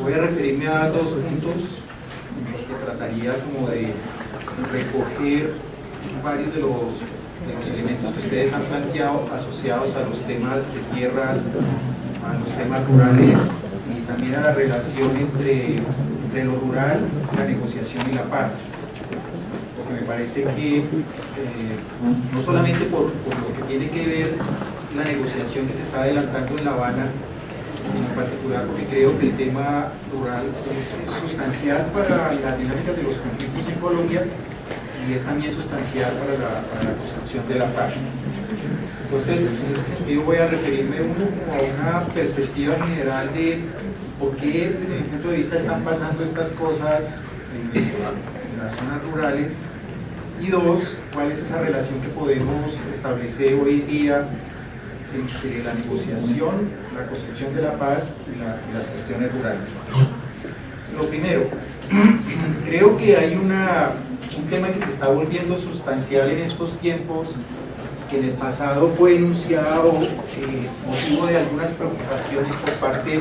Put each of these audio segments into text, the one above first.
Voy a referirme a dos puntos en los que trataría como de recoger varios de los elementos que ustedes han planteado asociados a los temas de tierras, a los temas rurales y también a la relación entre lo rural, la negociación y la paz. Porque me parece que no solamente por lo que tiene que ver la negociación que se está adelantando en La Habana, sino en particular porque creo que el tema rural es sustancial para las dinámicas de los conflictos en Colombia y es también sustancial para la construcción de la paz. Entonces, en ese sentido voy a referirme a una perspectiva general de por qué desde mi punto de vista están pasando estas cosas en las zonas rurales, y dos, cuál es esa relación que podemos establecer hoy día entre la negociación, la construcción de la paz y las cuestiones rurales. Lo primero, creo que hay un tema que se está volviendo sustancial en estos tiempos, que en el pasado fue enunciado motivo de algunas preocupaciones por parte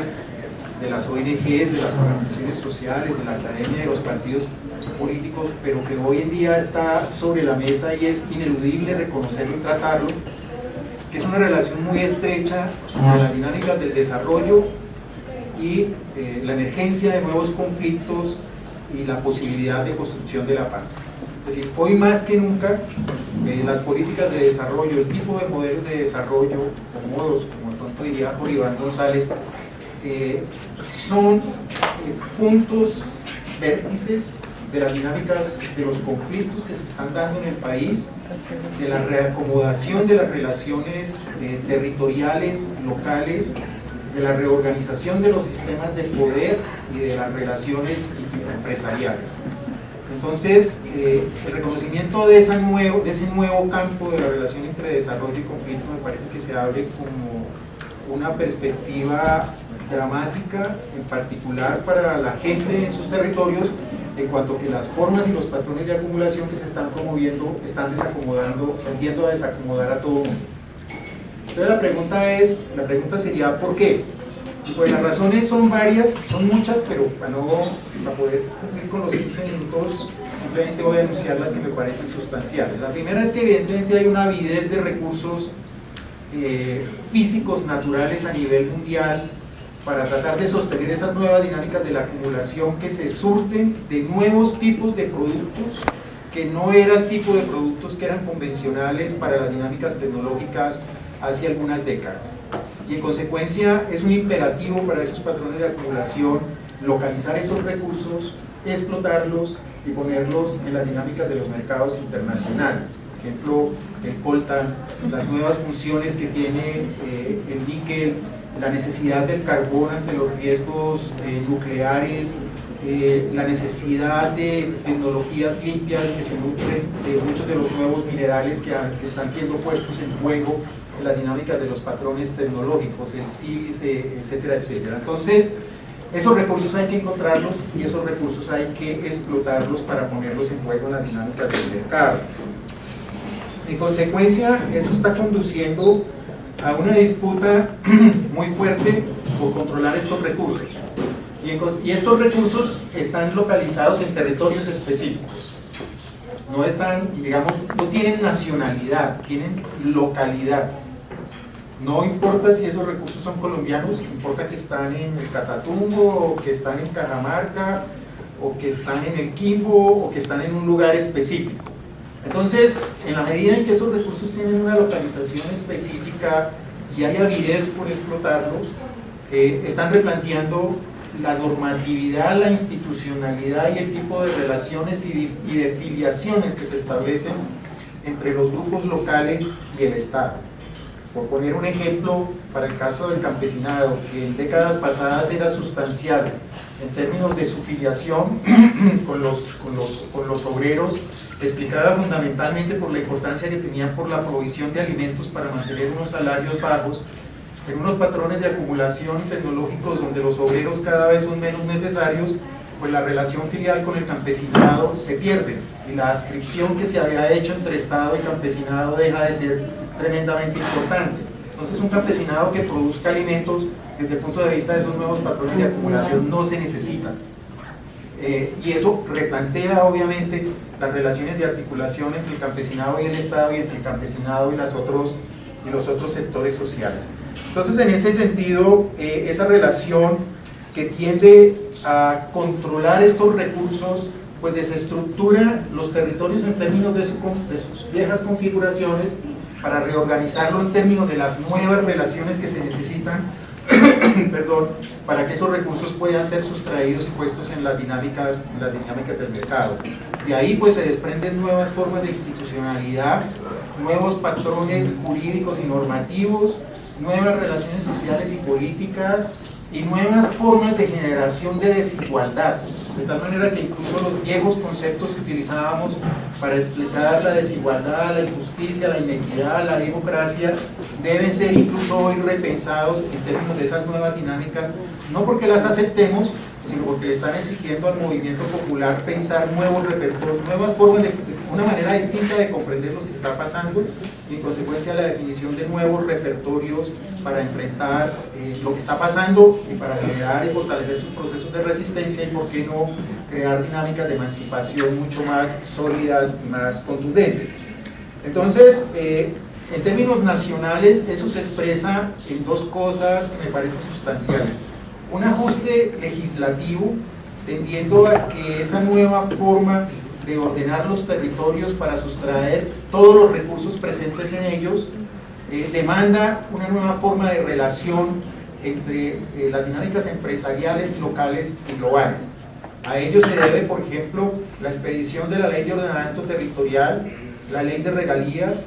de las ONG, de las organizaciones sociales, de la academia, de los partidos políticos, pero que hoy en día está sobre la mesa y es ineludible reconocerlo y tratarlo, que es una relación muy estrecha con las dinámicas del desarrollo y la emergencia de nuevos conflictos y la posibilidad de construcción de la paz. Es decir, hoy más que nunca, las políticas de desarrollo, el tipo de modelos de desarrollo, o modos, como de pronto diría por Iván González, son puntos vértices de las dinámicas de los conflictos que se están dando en el país, de la reacomodación de las relaciones territoriales, locales, de la reorganización de los sistemas de poder y de las relaciones empresariales. Entonces, el reconocimiento de ese nuevo campo de la relación entre desarrollo y conflicto me parece que se abre como una perspectiva dramática, en particular para la gente en sus territorios, en cuanto que las formas y los patrones de acumulación que se están promoviendo están desacomodando, tendiendo a desacomodar a todo el mundo. Entonces la pregunta sería ¿por qué? Pues las razones son varias, son muchas, pero para poder cumplir con los 15 minutos simplemente voy a enunciar las que me parecen sustanciales. La primera es que evidentemente hay una avidez de recursos físicos, naturales a nivel mundial para tratar de sostener esas nuevas dinámicas de la acumulación que se surten de nuevos tipos de productos que no era el tipo de productos que eran convencionales para las dinámicas tecnológicas hace algunas décadas. Y en consecuencia es un imperativo para esos patrones de acumulación localizar esos recursos, explotarlos y ponerlos en las dinámicas de los mercados internacionales. Por ejemplo, el coltan, las nuevas funciones que tiene el níquel, la necesidad del carbón ante los riesgos nucleares, la necesidad de tecnologías limpias que se nutren de muchos de los nuevos minerales que están siendo puestos en juego en las dinámicas de los patrones tecnológicos, el sílice, etcétera, etcétera. Entonces, esos recursos hay que encontrarlos y esos recursos hay que explotarlos para ponerlos en juego en las dinámicas del mercado. En consecuencia, eso está conduciendo a una disputa muy fuerte por controlar estos recursos. Y estos recursos están localizados en territorios específicos. No están, digamos, no tienen nacionalidad, tienen localidad. No importa si esos recursos son colombianos, importa que están en el Catatumbo, o que están en Cajamarca, o que están en el Quimbo, o que están en un lugar específico. Entonces, en la medida en que esos recursos tienen una localización específica y hay avidez por explotarlos, están replanteando la normatividad, la institucionalidad y el tipo de relaciones y de filiaciones que se establecen entre los grupos locales y el Estado. Por poner un ejemplo, para el caso del campesinado, que en décadas pasadas era sustancial en términos de su filiación con los obreros, explicada fundamentalmente por la importancia que tenían por la provisión de alimentos para mantener unos salarios bajos, en unos patrones de acumulación tecnológicos donde los obreros cada vez son menos necesarios, pues la relación filial con el campesinado se pierde y la adscripción que se había hecho entre Estado y campesinado deja de ser tremendamente importante. Entonces un campesinado que produzca alimentos desde el punto de vista de esos nuevos patrones de acumulación no se necesita. Y eso replantea obviamente las relaciones de articulación entre el campesinado y el Estado, y entre el campesinado y los otros sectores sociales. Entonces, en ese sentido, esa relación que tiende a controlar estos recursos, pues desestructura los territorios en términos de sus viejas configuraciones para reorganizarlo en términos de las nuevas relaciones que se necesitan perdón, para que esos recursos puedan ser sustraídos y puestos en las dinámicas del mercado. De ahí pues se desprenden nuevas formas de institucionalidad, nuevos patrones jurídicos y normativos, nuevas relaciones sociales y políticas, y nuevas formas de generación de desigualdad, de tal manera que incluso los viejos conceptos que utilizábamos para explicar la desigualdad, la injusticia, la inequidad, la democracia, deben ser incluso hoy repensados en términos de esas nuevas dinámicas, no porque las aceptemos, sino porque le están exigiendo al movimiento popular pensar nuevos repertorios, nuevas formas una manera distinta de comprender lo que está pasando, y en consecuencia la definición de nuevos repertorios para enfrentar lo que está pasando y para generar y fortalecer sus procesos de resistencia, y por qué no crear dinámicas de emancipación mucho más sólidas y más contundentes. Entonces, en términos nacionales, eso se expresa en dos cosas que me parecen sustanciales. Un ajuste legislativo tendiendo a que esa nueva forma de ordenar los territorios para sustraer todos los recursos presentes en ellos demanda una nueva forma de relación entre las dinámicas empresariales, locales y globales. A ello se debe, por ejemplo, la expedición de la Ley de Ordenamiento Territorial, la Ley de Regalías,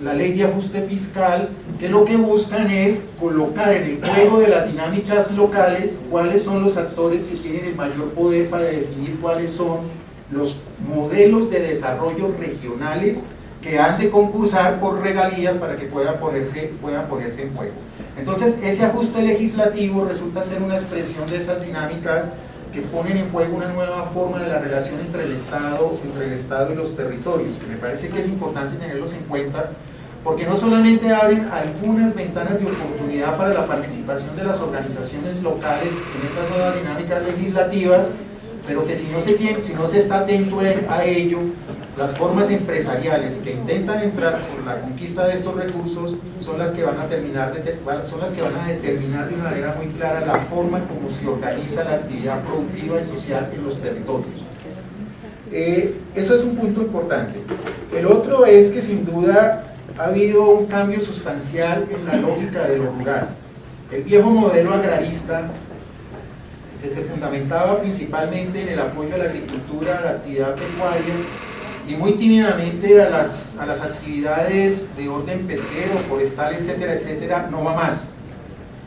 la Ley de Ajuste Fiscal, que lo que buscan es colocar en el juego de las dinámicas locales cuáles son los actores que tienen el mayor poder para definir cuáles son los modelos de desarrollo regionales que han de concursar por regalías para que puedan ponerse en juego. Entonces, ese ajuste legislativo resulta ser una expresión de esas dinámicas que ponen en juego una nueva forma de la relación entre el Estado y los territorios, que me parece que es importante tenerlos en cuenta, porque no solamente abren algunas ventanas de oportunidad para la participación de las organizaciones locales en esas nuevas dinámicas legislativas, pero que si no se está atento a ello, las formas empresariales que intentan entrar por la conquista de estos recursos son las que van a determinar de una manera muy clara la forma como se organiza la actividad productiva y social en los territorios. Eso es un punto importante. El otro es que sin duda ha habido un cambio sustancial en la lógica de lo rural. El viejo modelo agrarista, que se fundamentaba principalmente en el apoyo a la agricultura, a la actividad pecuaria y muy tímidamente a las actividades de orden pesquero, forestal, etcétera, etcétera, no va más.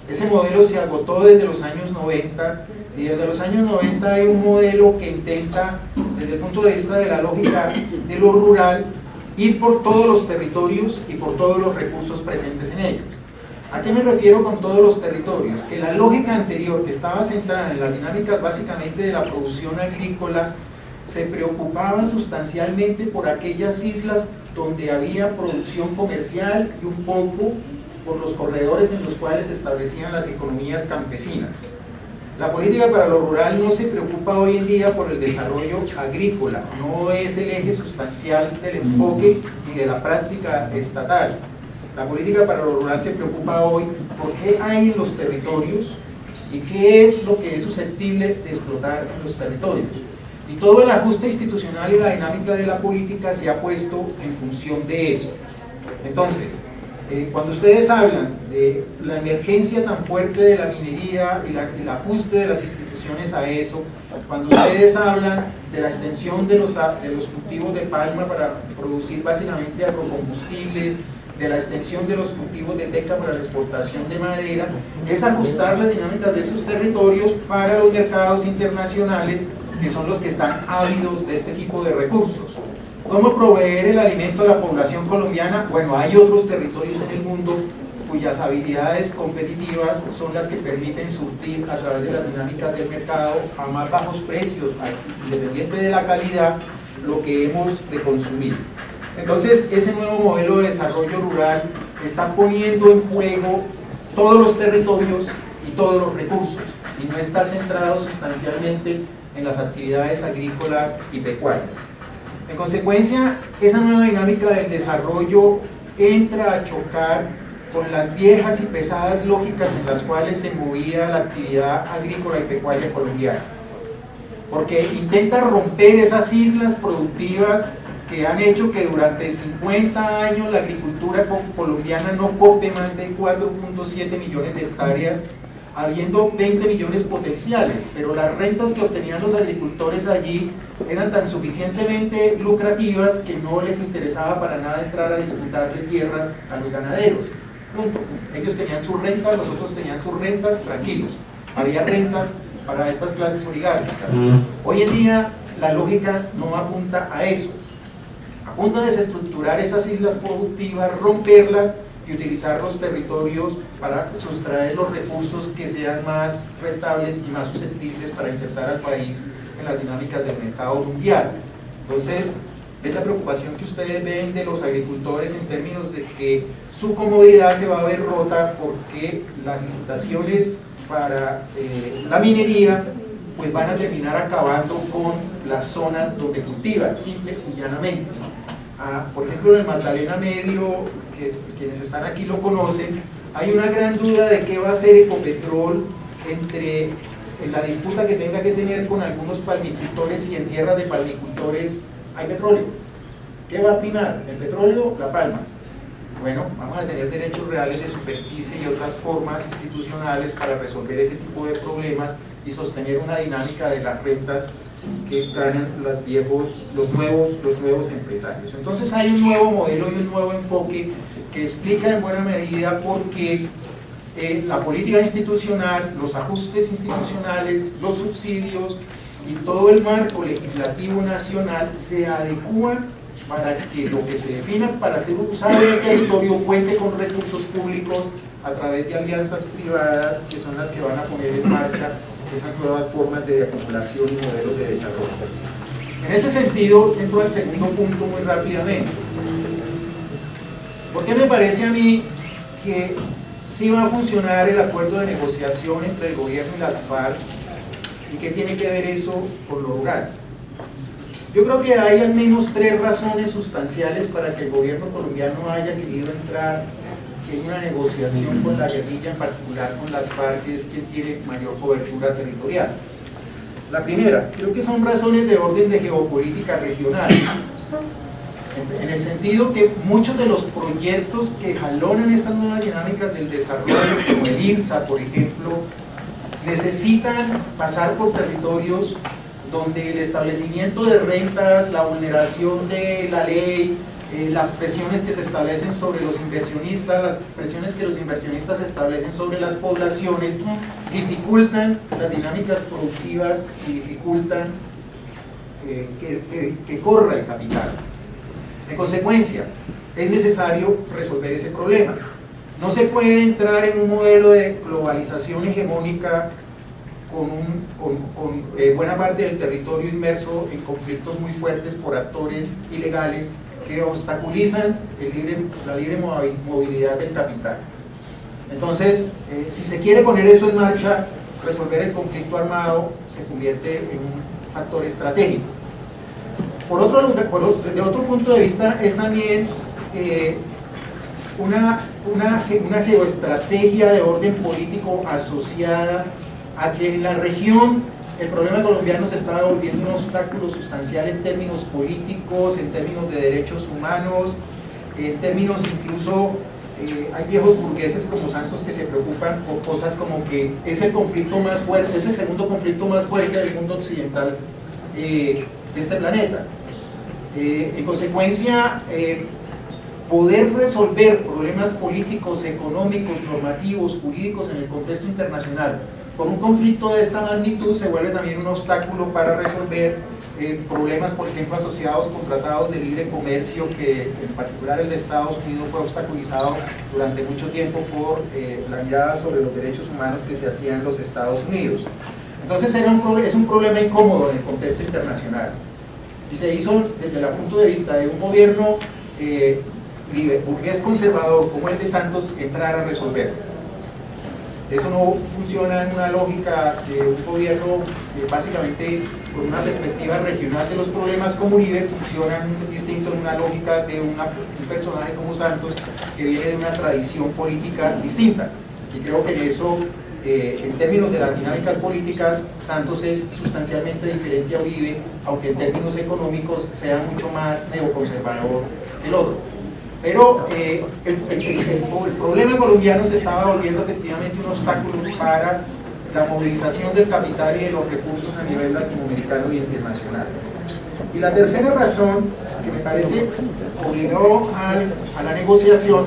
Ese modelo se agotó desde los años 90, y desde los años 90 hay un modelo que intenta, desde el punto de vista de la lógica de lo rural, ir por todos los territorios y por todos los recursos presentes en ellos. ¿A qué me refiero con todos los territorios? Que la lógica anterior, que estaba centrada en las dinámicas básicamente de la producción agrícola, se preocupaba sustancialmente por aquellas islas donde había producción comercial y un poco por los corredores en los cuales se establecían las economías campesinas. La política para lo rural no se preocupa hoy en día por el desarrollo agrícola, no es el eje sustancial del enfoque ni de la práctica estatal. La política para lo rural se preocupa hoy por qué hay en los territorios y qué es lo que es susceptible de explotar en los territorios. Y todo el ajuste institucional y la dinámica de la política se ha puesto en función de eso. Entonces, cuando ustedes hablan de la emergencia tan fuerte de la minería y el ajuste de las instituciones a eso, cuando ustedes hablan de la extensión de los cultivos de palma para producir básicamente agrocombustibles, de la extensión de los cultivos de teca para la exportación de madera, es ajustar las dinámicas de esos territorios para los mercados internacionales, que son los que están ávidos de este tipo de recursos. ¿Cómo proveer el alimento a la población colombiana? Bueno, hay otros territorios en el mundo cuyas habilidades competitivas son las que permiten surtir a través de las dinámicas del mercado a más bajos precios, independiente de la calidad, lo que hemos de consumir. Entonces, ese nuevo modelo de desarrollo rural está poniendo en juego todos los territorios y todos los recursos, y no está centrado sustancialmente en las actividades agrícolas y pecuarias. En consecuencia, esa nueva dinámica del desarrollo entra a chocar con las viejas y pesadas lógicas en las cuales se movía la actividad agrícola y pecuaria colombiana, porque intenta romper esas islas productivas que han hecho que durante 50 años la agricultura colombiana no cope más de 4.7 millones de hectáreas, habiendo 20 millones potenciales, pero las rentas que obtenían los agricultores allí eran tan suficientemente lucrativas que no les interesaba para nada entrar a disputarle tierras a los ganaderos. Punto. Ellos tenían sus rentas, los otros tenían sus rentas, tranquilos. Había rentas para estas clases oligárquicas. Hoy en día la lógica no apunta a eso. Apunta a desestructurar esas islas productivas, romperlas y utilizar los territorios para sustraer los recursos que sean más rentables y más susceptibles para insertar al país en las dinámicas del mercado mundial. Entonces, es la preocupación que ustedes ven de los agricultores en términos de que su comodidad se va a ver rota porque las licitaciones para la minería pues van a terminar acabando con las zonas donde cultivan, simple y llanamente. Por ejemplo, en el Magdalena Medio, que quienes están aquí lo conocen, hay una gran duda de qué va a hacer Ecopetrol en la disputa que tenga que tener con algunos palmicultores, si en tierras de palmicultores hay petróleo. ¿Qué va a primar? ¿El petróleo o la palma? Bueno, vamos a tener derechos reales de superficie y otras formas institucionales para resolver ese tipo de problemas y sostener una dinámica de las rentas que ganan los nuevos empresarios. Entonces hay un nuevo modelo y un nuevo enfoque que explica en buena medida por qué la política institucional, los ajustes institucionales, los subsidios y todo el marco legislativo nacional se adecúan para que lo que se defina para ser usado en el territorio cuente con recursos públicos a través de alianzas privadas que son las que van a poner en marcha esas nuevas formas de acumulación y modelos de desarrollo. En ese sentido, entro al segundo punto muy rápidamente. ¿Por qué me parece a mí que sí va a funcionar el acuerdo de negociación entre el gobierno y las FARC y qué tiene que ver eso con lo rural? Yo creo que hay al menos 3 razones sustanciales para que el gobierno colombiano haya querido entrar en una negociación con la guerrilla, en particular con las FARC, que es quien tiene mayor cobertura territorial. La primera, creo que son razones de orden de geopolítica regional, en el sentido que muchos de los proyectos que jalonan estas nuevas dinámicas del desarrollo, como el IRSA, por ejemplo, necesitan pasar por territorios donde el establecimiento de rentas, la vulneración de la ley, las presiones que se establecen sobre los inversionistas, las presiones que los inversionistas establecen sobre las poblaciones, dificultan las dinámicas productivas y dificultan que corra el capital. En consecuencia, es necesario resolver ese problema. No se puede entrar en un modelo de globalización hegemónica con buena parte del territorio inmerso en conflictos muy fuertes por actores ilegales que obstaculizan la libre movilidad del capital. Entonces, si se quiere poner eso en marcha, resolver el conflicto armado se convierte en un factor estratégico. De otro punto de vista, es también una geoestrategia de orden político asociada a que en la región el problema colombiano se estaba volviendo un obstáculo sustancial en términos políticos, en términos de derechos humanos, en términos incluso, hay viejos burgueses como Santos que se preocupan por cosas como que es el conflicto más fuerte, es el segundo conflicto más fuerte del mundo occidental de este planeta. En consecuencia, poder resolver problemas políticos, económicos, normativos, jurídicos en el contexto internacional con un conflicto de esta magnitud se vuelve también un obstáculo para resolver problemas, por ejemplo, asociados con tratados de libre comercio, que en particular el de Estados Unidos fue obstaculizado durante mucho tiempo por la mirada sobre los derechos humanos que se hacía en los Estados Unidos. Entonces es un problema incómodo en el contexto internacional y se hizo desde el punto de vista de un gobierno burgués conservador como el de Santos entrar a resolver. Eso no funciona en una lógica de un gobierno básicamente con una perspectiva regional de los problemas como Uribe, funciona distinto en una lógica de un personaje como Santos que viene de una tradición política distinta. Y creo que en eso, en términos de las dinámicas políticas, Santos es sustancialmente diferente a Uribe, aunque en términos económicos sea mucho más neoconservador que el otro. Pero el problema colombiano se estaba volviendo efectivamente un obstáculo para la movilización del capital y de los recursos a nivel latinoamericano y internacional. Y la tercera razón, que me parece obligó a la negociación,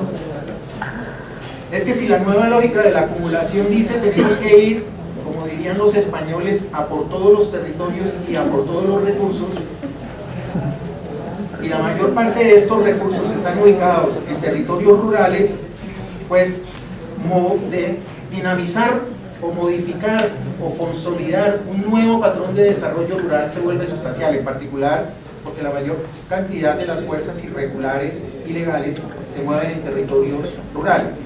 es que si la nueva lógica de la acumulación dice tenemos que ir, como dirían los españoles, a por todos los territorios y a por todos los recursos, y la mayor parte de estos recursos están ubicados en territorios rurales, pues dinamizar o modificar o consolidar un nuevo patrón de desarrollo rural se vuelve sustancial, en particular porque la mayor cantidad de las fuerzas irregulares, ilegales, se mueven en territorios rurales.